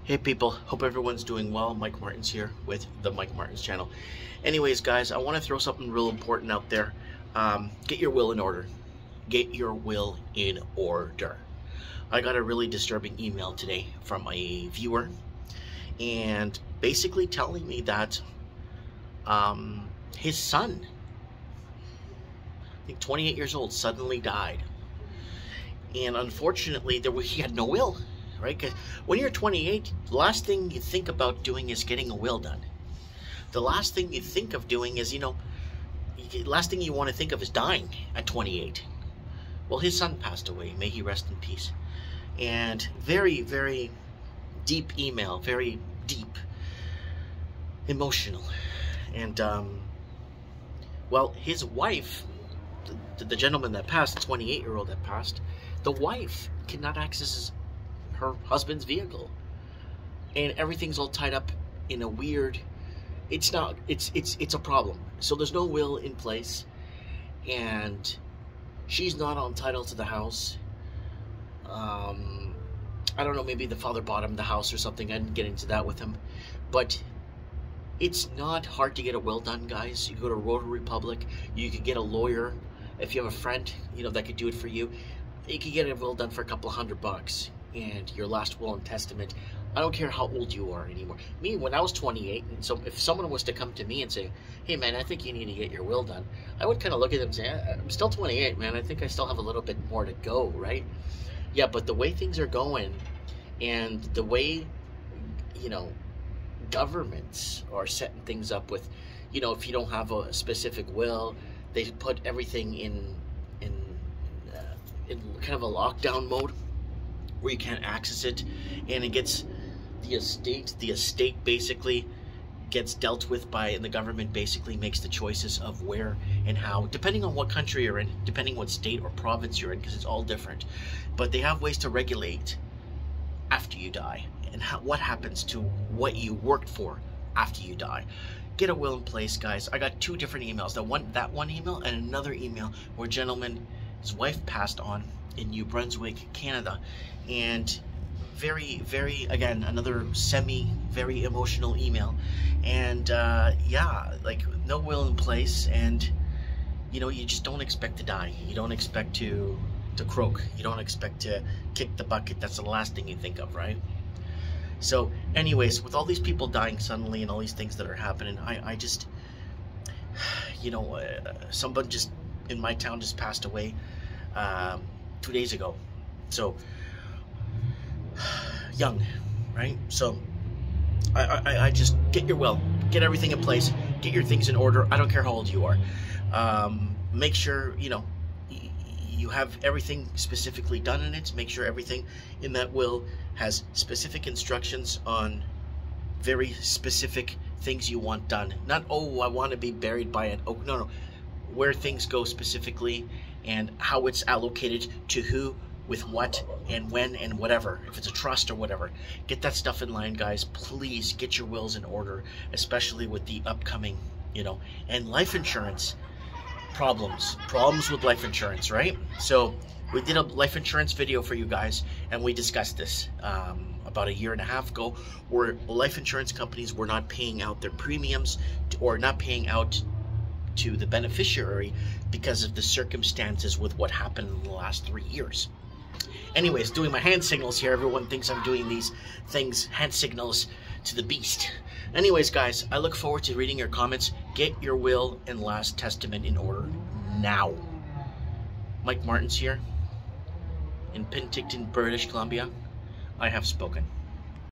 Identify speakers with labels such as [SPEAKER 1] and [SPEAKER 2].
[SPEAKER 1] Hey people, hope everyone's doing well. Mike Martins here with the Mike Martins channel. Anyways guys, I want to throw something real important out there. Get your will in order. Get your will in order. I got a really disturbing email today from a viewer and basically telling me that his son, I think 28 years old, suddenly died. And unfortunately, he had no will. Right? Because when you're 28, the last thing you think about doing is getting a will done. The last thing you think of doing is, last thing you want to think of is dying at 28. Well, his son passed away. May he rest in peace. And very, very deep email, very deep, emotional. And, well, his wife, the gentleman that passed, the 28-year-old that passed, the wife cannot access her husband's vehicle, and everything's all tied up in a weird, it's a problem. So there's no will in place, and she's not on title to the house. I don't know, maybe the father bought him the house or something. I didn't get into that with him, but it's not hard to get a will done, guys. You go to Rotary Republic, you could get a lawyer. If you have a friend, that could do it for you, you could get a will done for a couple of $100. And your last will and testament. I don't care how old you are anymore. Me, when I was 28, and so if someone was to come to me and say, hey man, I think you need to get your will done, I would kind of look at them and say, I'm still 28, man. I think I still have a little bit more to go, right? Yeah, but the way things are going and the way, governments are setting things up with, if you don't have a specific will, they put everything in kind of a lockdown mode, where you can't access it, and it gets the estate basically gets dealt with by, and the government basically makes the choices of where and how, depending on what country you're in, depending what state or province you're in, because it's all different. But they have ways to regulate after you die, and what happens to what you worked for after you die. Get a will in place, guys. I got two different emails, that one email and another email where a gentleman, his wife passed on in New Brunswick, Canada, and very, very, again, another very emotional email. And yeah, like no will in place, and you just don't expect to die. You don't expect to croak. You don't expect to kick the bucket. That's the last thing you think of, right? So anyways, with all these people dying suddenly and all these things that are happening, I just, someone just in my town just passed away 2 days ago. So young, right? So I just get your will, get everything in place, get your things in order. I don't care how old you are. Make sure you have everything specifically done in it. Make sure everything in that will has specific instructions on very specific things you want done. Not, oh, I want to be buried by it. Oh, no, where things go specifically and how it's allocated to who, with what, and when, and whatever. If it's a trust or whatever, get that stuff in line, guys. Please get your wills in order, especially with the upcoming, and life insurance problems with life insurance, right? So we did a life insurance video for you guys, and we discussed this about 1.5 years ago, where life insurance companies were not paying out their premiums or not paying out to the beneficiary because of the circumstances with what happened in the last 3 years. Anyways, doing my hand signals here. Everyone thinks I'm doing these things, hand signals to the beast. Anyways, guys, I look forward to reading your comments. Get your will and last testament in order now. Mike Martins here in Penticton, British Columbia. I have spoken.